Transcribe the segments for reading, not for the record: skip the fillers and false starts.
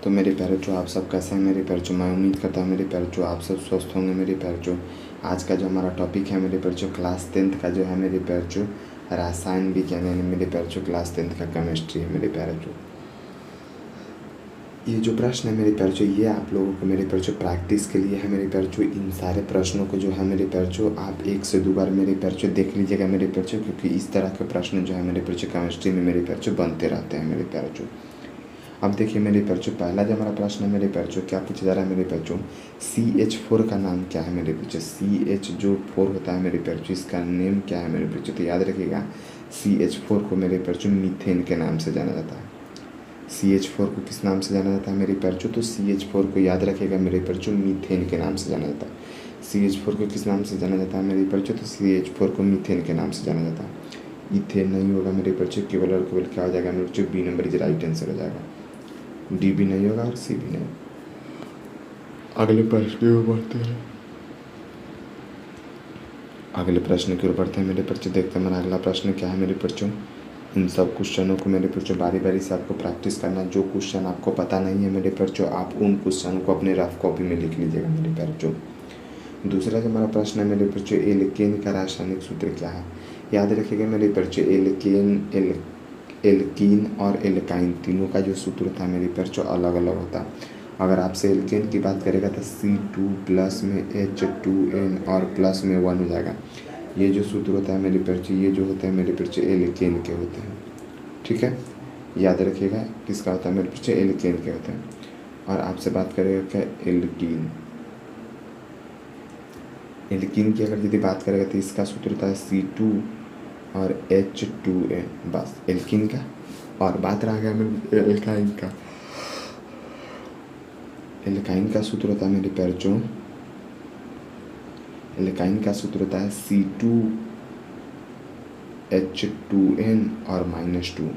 तो मेरे प्यारे बच्चों, आप सब कैसे हैं मेरे प्यारे बच्चों। मैं उम्मीद करता हूँ मेरे प्यारे बच्चों आप सब स्वस्थ होंगे मेरे प्यारे बच्चों। आज का जो हमारा टॉपिक है मेरे प्यारे बच्चों क्लास 10th का जो है मेरे प्यारे बच्चों रसायन विज्ञान यानी मेरे प्यारे बच्चों क्लास 10th का केमिस्ट्री है मेरे प्यारे बच्चों। ये जो प्रश्न है मेरे प्यारे बच्चों ये आप लोगों को मेरे प्यारे बच्चों प्रैक्टिस के लिए है मेरे प्यारे बच्चों। इन सारे प्रश्नों को जो है मेरे प्यारे बच्चों आप 1 से 2 बार मेरे प्यारे बच्चों देख लीजिएगा मेरे प्यारे बच्चों, क्योंकि इस तरह के प्रश्न जो है मेरे प्यारे बच्चों केमिस्ट्री में मेरे प्यारे बच्चों बनते रहते हैं मेरे प्यारे बच्चों। अब देखिए मेरे प्यारे बच्चों, पहला जो हमारा प्रश्न है मेरे प्यारे बच्चों क्या पूछा जा रहा है मेरे प्यारे बच्चों, CH4 का नाम क्या है मेरे बच्चों। CH जो 4 होता है मेरे प्यारे बच्चों इसका नेम क्या है मेरे बच्चों। तो याद रखिएगा CH4 को मेरे प्यारे बच्चों मीथेन के नाम से जाना जाता है। CH4 को किस नाम से जाना जाता है मेरे प्यारे बच्चों, तो CH4 को याद रखिएगा मेरे प्यारे बच्चों मीथेन के नाम से जाना जाता है। CH4 को किस नाम से जाना जाता है मेरे प्यारे बच्चों, तो CH4 को मीथेन के नाम से जाना जाता है। इथेन नहीं होगा मेरे प्यारे बच्चों, केवल और केवल क्या हो जाएगा मेरे बच्चों, B number is right answer हो जाएगा। डी भी नहीं होगा और सी भी नहीं। अगले प्रश्न की ओर बढ़ते हैं। अगले प्रश्न की ओर बढ़ते हैं मेरे बच्चों। देखते हैं हमारा अगला प्रश्न क्या है मेरे बच्चों। इन सब क्वेश्चनों को मेरे बच्चों बारी बारी से आपको प्रैक्टिस करना। जो क्वेश्चन आपको पता नहीं है मेरे बच्चों आप उन क्वेश्चन को अपने रफ कॉपी में लिख लीजिएगा मेरे बच्चों। दूसरा जो हमारा प्रश्न है मेरे बच्चों, एल्केन का रासायनिक सूत्र क्या है। याद रखिएगा मेरे बच्चों एल्कीन और एल्काइन तीनों का जो सूत्र होता है मेरे बच्चों अलग अलग होता है। अगर आपसे एल्केन की बात करेगा तो C2 प्लस में H2N और प्लस में 1 हो जाएगा। ये जो सूत्र होता है मेरे बच्चों ये जो होते हैं मेरे बच्चों एल्केन के होते हैं। ठीक है, याद रखिएगा किसका होता है मेरे बच्चों, एल्केन के होते हैं। और आपसे बात करेगा क्या, एल्कीन। एल्कीन की अगर यदि बात करेगा तो इसका सूत्र होता है C2 और H2N, बस एल्कीन का। और बात रहा गया मेरे एल्काइन का। एल्काइन का सूत्र होता है मेरे प्यारे बच्चों, एल्काइन का सूत्र होता है C2H2N और -2।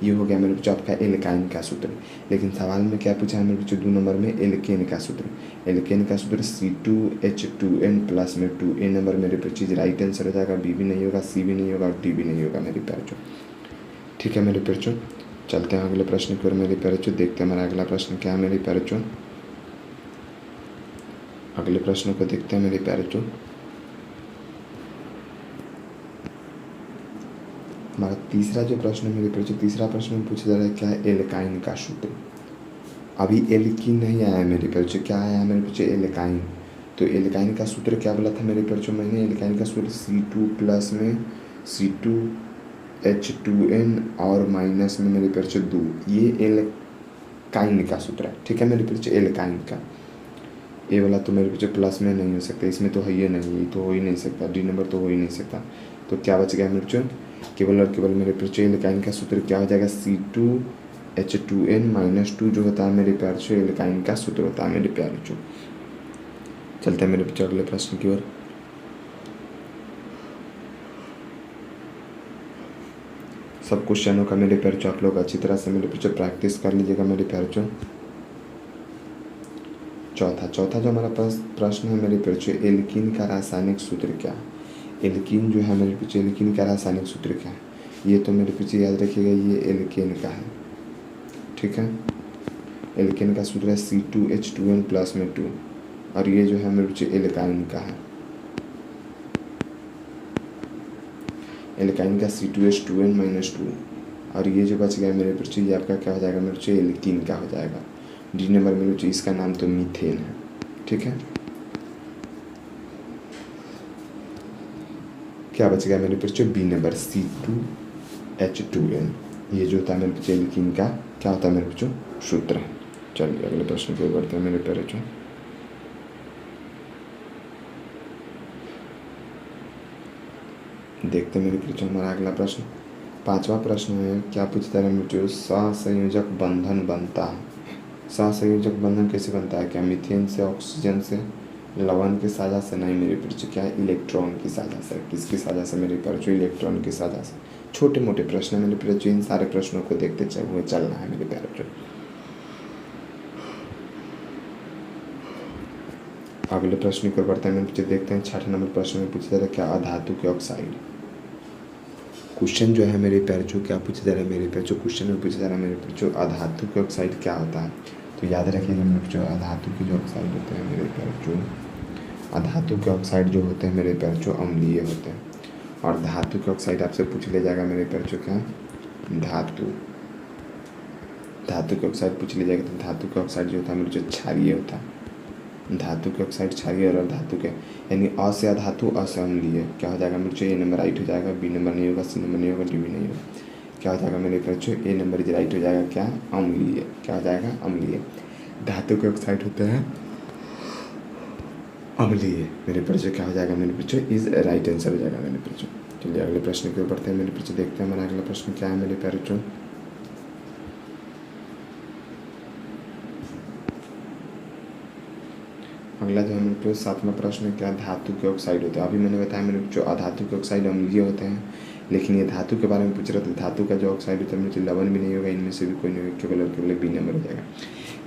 ये हो गया मेरे बच्चों आपका एल्काइन का सूत्र। लेकिन सवाल में क्या पूछा है मेरे बच्चों, 2 नंबर में एल्केन का सूत्र। एल्केन का सूत्र C2H2N प्लस में 2। ए नंबर मेरे बच्चों राइट आंसर हो जाएगा। बी भी नहीं होगा, सी भी नहीं होगा और डी भी नहीं होगा मेरे प्यारे बच्चों। ठीक है मेरे प्यारे बच्चों, चलते हैं अगले प्रश्न की ओर मेरे प्यारे बच्चों। देखते हैं हमारा अगला प्रश्न क्या है मेरे प्यारे बच्चों। अगले प्रश्न को देखते हैं मेरे प्यारे बच्चों। हमारा तीसरा जो प्रश्न है मेरे बच्चों, तीसरा प्रश्न में पूछा जा रहा है क्या है, एल्काइन का सूत्र। अभी एल्कीन नहीं आया है मेरे बच्चों, क्या आया है मेरे बच्चों, एल्काइन। तो एल्काइन का सूत्र क्या बोला था मेरे बच्चों मैंने, एल्काइन का सूत्र C2 प्लस में C2H2N और माइनस में मेरे बच्चों 2। ये एल्काइन का सूत्र है। ठीक है मेरे बच्चों, एल्काइन का। ए वाला तो मेरे बच्चों प्लस में नहीं हो सकता, इसमें तो है ही नहीं, ये तो हो ही नहीं सकता, डी नंबर तो हो ही नहीं सकता। तो क्या बच गया मेरे बच्चों, केवल और केवल मेरे बच्चों एल्काइन का सूत्र क्या हो जाएगा, C2H2N -2 जो होता है मेरे प्यारे बच्चों एल्काइन का सूत्र होता है मेरे प्यारे बच्चों। चलते हैं मेरे बच्चों अगले प्रश्न की ओर। सब क्वेश्चनों का मेरे प्यारे बच्चों आप लोग अच्छी तरह से मेरे बच्चों प्रैक्टिस कर लीजिएगा मेरे प्यारे बच्चों। चौथा जो हमारा प्रश्न है मेरे प्यारे बच्चों, एल्कीन का रासायनिक सूत्र क्या है। एल्कीन जो है मेरे बच्चों, एल्कीन का रासायनिक सूत्र क्या है। ये तो मेरे बच्चों याद रखिएगा ये एल्केन का है। ठीक है, एल्केन का सूत्र है C2H2N प्लस में 2। और ये जो है मेरे बच्चों एल्काइन का है। एल्काइन का C2H2N -2। और ये जो बच गया मेरे बच्चों ये आपका क्या हो जाएगा मेरे बच्चों, एल्कीन का हो जाएगा। डी नंबर मेरे बच्चों इसका नाम तो मीथेन है। ठीक है, क्या बच गया मेरे बच्चों, बी नंबर C2H2N। ये जो होता है मेरे बच्चों एल्कीन का क्या होता है मेरे बच्चों, सूत्र है। चलिए अगले प्रश्न की ओर बढ़ते हैं मेरे प्यारे बच्चों। देखते हैं मेरे बच्चों हमारा अगला प्रश्न। 5वां प्रश्न है, क्या पूछता है मेरे बच्चों, सहसंयोजक बंधन बनता है। सहसंयोजक बंधन कैसे बनता है, क्या मीथेन से, ऑक्सीजन से, लवण की साझा से। नहीं मेरे बच्चों, क्या है, इलेक्ट्रॉन की साझा से। किसकी साझा से मेरे बच्चों, इलेक्ट्रॉन की साझा से। छोटे मोटे प्रश्न है मेरे बच्चों, इन सारे प्रश्नों को देखते हुए चलना है मेरे प्यारे बच्चों। अगले प्रश्न को बढ़ते हैं मेरे बच्चों। देखते हैं 6 नंबर प्रश्न में पूछा जा रहा है क्या, अधातु के ऑक्साइड। क्वेश्चन जो है मेरे प्यारे बच्चों क्या पूछा जा रहा है मेरे प्यारे बच्चों, क्वेश्चन में पूछा जा रहा है मेरे बच्चों अधातु के ऑक्साइड क्या होता है। तो याद रखिएगा मेरे बच्चों, अधातु के जो ऑक्साइड होते हैं मेरे बच्चों, अधातु के ऑक्साइड जो होते हैं मेरे बच्चों अम्लीय होते हैं। और धातु के ऑक्साइड आपसे पूछ ले जाएगा मेरे बच्चों क्या, धातु के ऑक्साइड पूछ ले जाएगा। तो धातु के ऑक्साइड जो होता है मेरे जो क्षारीय होता है, धातु के ऑक्साइड क्षारीय और धातु के यानी अ से अधातु अ से अम्लीय क्या हो जाएगा मेरे बच्चों, ए नंबर राइट हो जाएगा, बी नंबर नहीं होगा, सी नंबर नहीं होगा, डी भी नहीं होगा। क्या हो जाएगा मेरे बच्चों, ए नंबर इज राइट हो जाएगा क्या, अम्लीय। क्या हो जाएगा, अम्लीय। धातु के ऑक्साइड होते हैं अम्लीय मेरे बच्चों। क्या हो जाएगा मेरे बच्चों, इज राइट आंसर हो जाएगा मेरे बच्चों। चलिए अगले प्रश्न की ओर बढ़ते हैं मेरे बच्चों, देखते हैं हमारा अगला प्रश्न क्या है मेरे बच्चों। अगला जो है मेरे बच्चों 7वां प्रश्न क्या, धातु के ऑक्साइड होते हैं। अभी मैंने बताया मेरे बच्चों अधातु के ऑक्साइड अम्लीय होते हैं, लेकिन ये धातु के बारे में पूछ रहा था। धातु का जो ऑक्साइड होता है मेरे लवण भी नहीं होगा, इनमें से भी कोई नहीं होगा, केवल बी नंबर हो जाएगा।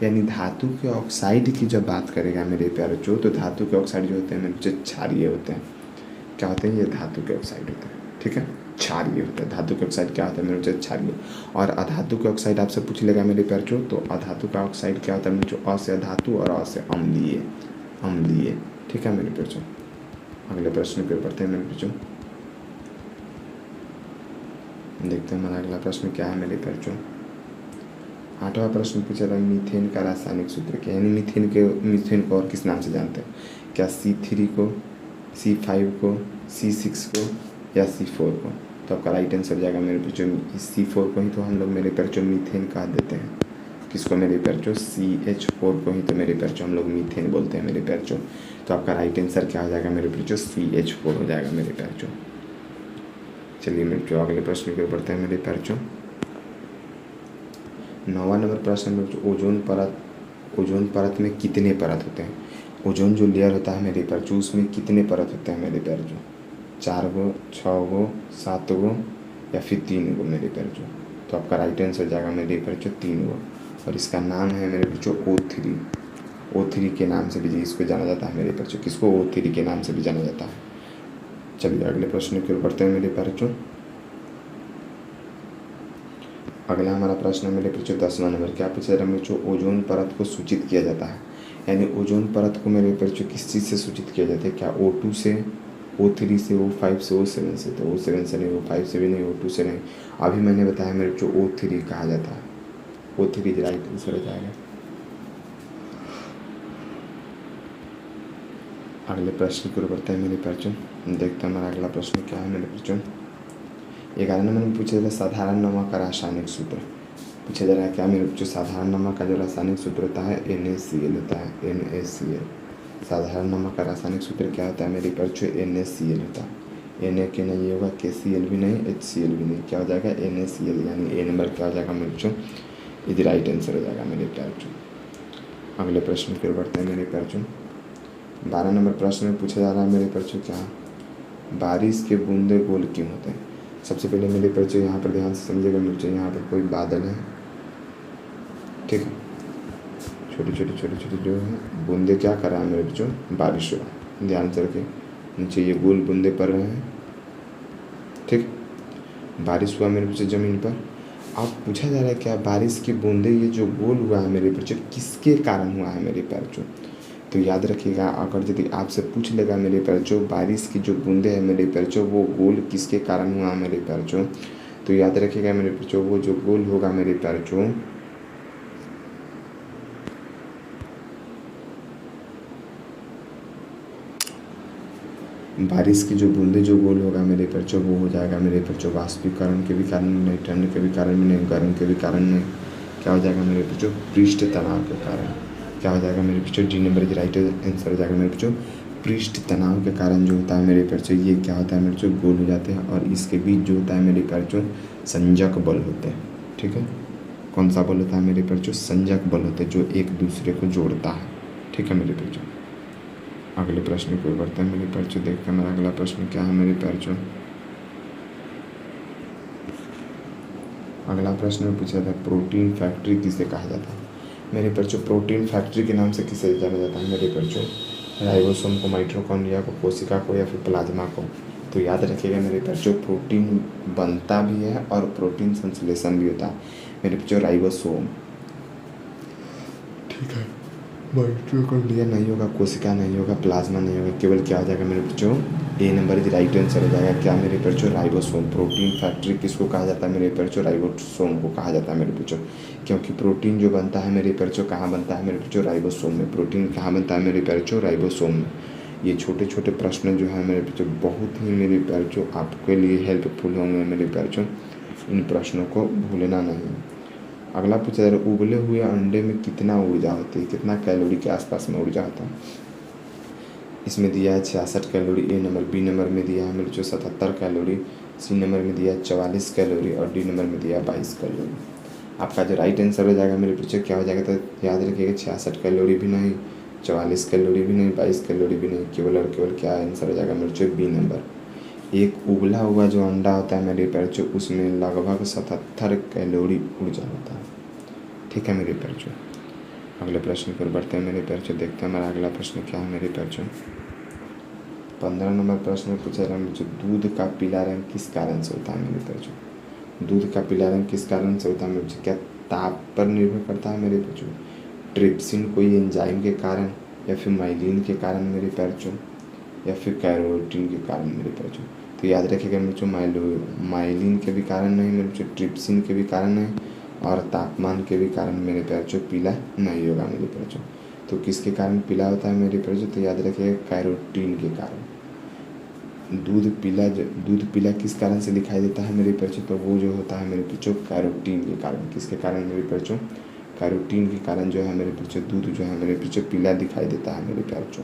यानी धातु के ऑक्साइड की जब बात करेगा मेरे प्यारे बच्चों, तो धातु के ऑक्साइड जो होते हैं मेरे बच्चों क्षारीय होते हैं। क्या होते हैं, ये धातु के ऑक्साइड होते हैं, ठीक है, क्षारीय होता है। धातु के ऑक्साइड क्या होता है मेरे बच्चों, क्षारीय। और अधातु के ऑक्साइड आपसे पूछ लेगा मेरे प्यारे बच्चों, तो अधातु का ऑक्साइड क्या होता है मेरे बच्चों, अ से अधातु और अ से अम्लीय, अम्लीय, ठीक है मेरे बच्चों। अगले प्रश्न पे बढ़ते हैं मेरे बच्चों, देखते हैं हमारा अगला प्रश्न क्या है मेरे बच्चों। 8वां प्रश्न पूछा था मीथेन का रासायनिक सूत्र क्या, यानी मीथेन को और किस नाम से जानते हैं, क्या C3 को, C5 को, C6 को या C4 को। तो आपका राइट आंसर जाएगा मेरे बच्चों C4 को ही तो हम लोग मेरे बच्चों मीथेन कह देते हैं। किसको मेरे बच्चों, CH4 को ही तो मेरे बच्चों हम लोग मीथेन बोलते हैं मेरे बच्चों। तो आपका राइट आंसर क्या हो जाएगा मेरे बच्चों, CH4 हो जाएगा मेरे बच्चों। चलिए मेरे बच्चों अगले प्रश्न की ओर बढ़ते हैं मेरे बच्चों। 9वां नंबर प्रश्न में ओजोन परत में कितने परत होते हैं। ओजोन जो लेयर होता है मेरे बच्चों उसमें कितने परत होते हैं मेरे बच्चों, 4 गो, 6 गो, 7 गो या फिर 3 गो मेरे बच्चों। तो आपका राइट आंसर जाएगा मेरे बच्चों 3 गो। और इसका नाम है मेरे बच्चों O3 के नाम से भी इसको जाना जाता है मेरे बच्चों। किसको, O3 के नाम से भी जाना जाता है। चलिए अगले प्रश्न की ओर बढ़ते हैं मेरे बच्चों। अगला हमारा प्रश्न है मेरे बच्चों 10वां नंबर, क्या पूछा मेरे बच्चों, ओजोन परत को सूचित किया जाता है। यानी ओजोन परत को मेरे बच्चों किस चीज़ से सूचित किया जाता है, क्या O2 से, O3 से, O5 से, O7 से। तो O7 से नहीं, O5 से भी नहीं, O2 से नहीं। अभी मैंने बताया मेरे बच्चों O3 कहा जाता है, O3 राइट आंसर हो जाएगा। अगले प्रश्न की ओर बढ़ते हैं मेरे बच्चों, देखते हैं हमारा अगला प्रश्न क्या है मेरे बच्चों। 11 नंबर में पूछा जा रहा है साधारण नमक का रासायनिक सूत्र। पूछा जा रहा है क्या मेरे बच्चों, साधारण नमक का जो रासायनिक सूत्र होता है NaCl होता है, NaCl। साधारण नमक का रासायनिक सूत्र क्या होता है मेरे बच्चों, NaCl होता है। Na के नहीं होगा, KCl भी नहीं, HCl भी नहीं, क्या हो जाएगा NaCl। यानी ए नंबर क्या हो जाएगा मेरे बच्चों, इज राइट आंसर हो जाएगा मेरे बच्चों। अगले प्रश्न की ओर बढ़ते हैं मेरे बच्चों। 12 नंबर प्रश्न में पूछा जा रहा है मेरे बच्चों क्या, बारिश के बूंदे गोल क्यों होते हैं। सबसे पहले मेरे बच्चों यहाँ पर ध्यान से समझिएगा मेरे बच्चों, यहाँ पर कोई बादल है, ठीक है, छोटे छोटे जो है बूंदे क्या कर रहा है मेरे बच्चों, बारिश हो रहा है। ध्यान से रखें, नीचे ये गोल बूंदे पड़ रहे हैं, ठीक, बारिश हुआ मेरे बच्चों ज़मीन पर। अब पूछा जा रहा है क्या बारिश की बूंदे ये जो गोल हुआ है मेरे बच्चों किसके कारण हुआ है मेरे बच्चों। तो याद रखिएगा, अगर यदि आपसे पूछ लेगा मेरे बच्चों बारिश की जो बूंदे हैं मेरे बच्चों वो गोल किसके कारण हुआ मेरे बच्चों, तो याद रखिएगा मेरे बच्चों वो जो गोल होगा मेरे बच्चों बारिश की जो बूंदे जो गोल होगा मेरे बच्चों वो हो जाएगा मेरे बच्चों वाष्पीकरण के भी कारण नहीं, ठंड के भी कारण नहीं, गर्म के भी कारण नहीं। क्या हो जाएगा मेरे बच्चों, पृष्ठ तनाव के कारण। क्या हो जाएगा मेरे बच्चों, डी नंबर की राइट आंसर हो जाएगा मेरे बच्चों। पृष्ठ तनाव के कारण जो होता है मेरे बच्चों ये क्या होता है मेरे बच्चों, गोल हो जाते हैं। और इसके बीच जो होता है मेरे बच्चों संजक बल होते हैं, ठीक है। कौन सा बल होता है मेरे बच्चों, संजक बल होते हैं जो एक दूसरे को जोड़ता है, ठीक है मेरे बच्चों। अगले प्रश्न को बढ़ते हैं मेरे बच्चों, देखते हैं मेरा अगला प्रश्न क्या है मेरे बच्चों। अगला प्रश्न में पूछा था प्रोटीन फैक्ट्री किसे कहा जाता है मेरे बच्चों। प्रोटीन फैक्ट्री के नाम से किसे जाना जाता है मेरे बच्चों, राइबोसोम को, माइटोकॉन्ड्रिया को, कोशिका को या फिर प्लाज्मा को। तो याद रखिएगा मेरे बच्चों प्रोटीन बनता भी है और प्रोटीन संश्लेषण भी होता है मेरे बच्चों, राइबोसोम, ठीक है, माइटोकॉन्ड्रिया नहीं होगा, कोशिका नहीं होगा, प्लाज्मा नहीं होगा, केवल क्या हो जाएगा मेरे बच्चों, ए नंबर इज राइट आंसर हो जाएगा। क्या मेरे बच्चों, राइबोसोम। प्रोटीन फैक्ट्री किसको कहा जाता है मेरे बच्चों, राइबोसोम को कहा जाता है मेरे बच्चों, क्योंकि प्रोटीन जो बनता है मेरे बच्चों कहाँ बनता है मेरे बच्चों, राइबोसोम में। प्रोटीन कहाँ बनता है मेरे बच्चों, राइबोसोम में। ये छोटे छोटे प्रश्न जो है मेरे बच्चों बहुत ही मेरे बच्चों आपके लिए हेल्पफुल होंगे मेरे बच्चों, इन प्रश्नों को भूलना नहीं। अगला पूछा जा रहा है, उबले हुए अंडे में कितना ऊर्जा होती है, कितना कैलोरी के आसपास में ऊर्जा होता है। इसमें दिया है 66 कैलोरी ए नंबर, बी नंबर में दिया है मेरे जो 77 कैलोरी, सी नंबर में दिया है 44 कैलोरी और डी नंबर में दिया है 22 कैलोरी। आपका जो राइट आंसर हो जाएगा मेरे बच्चों क्या हो जाएगा, तो याद रखिएगा 66 कैलोरी भी नहीं, 44 कैलोरी भी नहीं, 22 कैलोरी भी नहीं, केवल और केवल क्या आंसर हो जाएगा मेरे बच्चों, बी नंबर। एक उबला हुआ जो अंडा होता है मेरे बच्चों उसमें लगभग 77 कैलोरी ऊर्जा होता है। ठीक है मेरे बच्चों, अगले प्रश्न पर बढ़ते हैं मेरे बच्चों, देखते हैं हमारा अगला प्रश्न क्या है मेरे बच्चों। 15 नंबर प्रश्न में पूछा रहा है, दूध का पीला रंग किस कारण से होता है मेरे बच्चों। दूध का पीला रंग किस कारण से होता है मेरे बच्चों, क्या ताप पर निर्भर करता है मेरे बच्चों, ट्रिप्सिन कोई एंजाइम के कारण, या फिर माइलिन के कारण मेरे बच्चों, या फिर कैरोटीन के कारण मेरे बच्चों। तो याद रखिएगा मेरे बच्चों, माइलिन के भी कारण नहीं मेरे बच्चों, ट्रिप्सिन के भी कारण नहीं और तापमान के भी कारण मेरे बच्चों पीला नहीं होगा मेरे बच्चों। तो किसके कारण पीला होता है मेरे बच्चों, तो याद रखिएगा कैरोटीन के कारण। दूध पीला किस कारण से दिखाई देता है मेरे बच्चों, तो वो जो होता है मेरे बच्चों कैरोटीन के कारण। किसके कारण मेरे बच्चों, कैरोटीन के कारण जो है मेरे बच्चों दूध जो है मेरे बच्चों पीला दिखाई देता है मेरे बच्चों।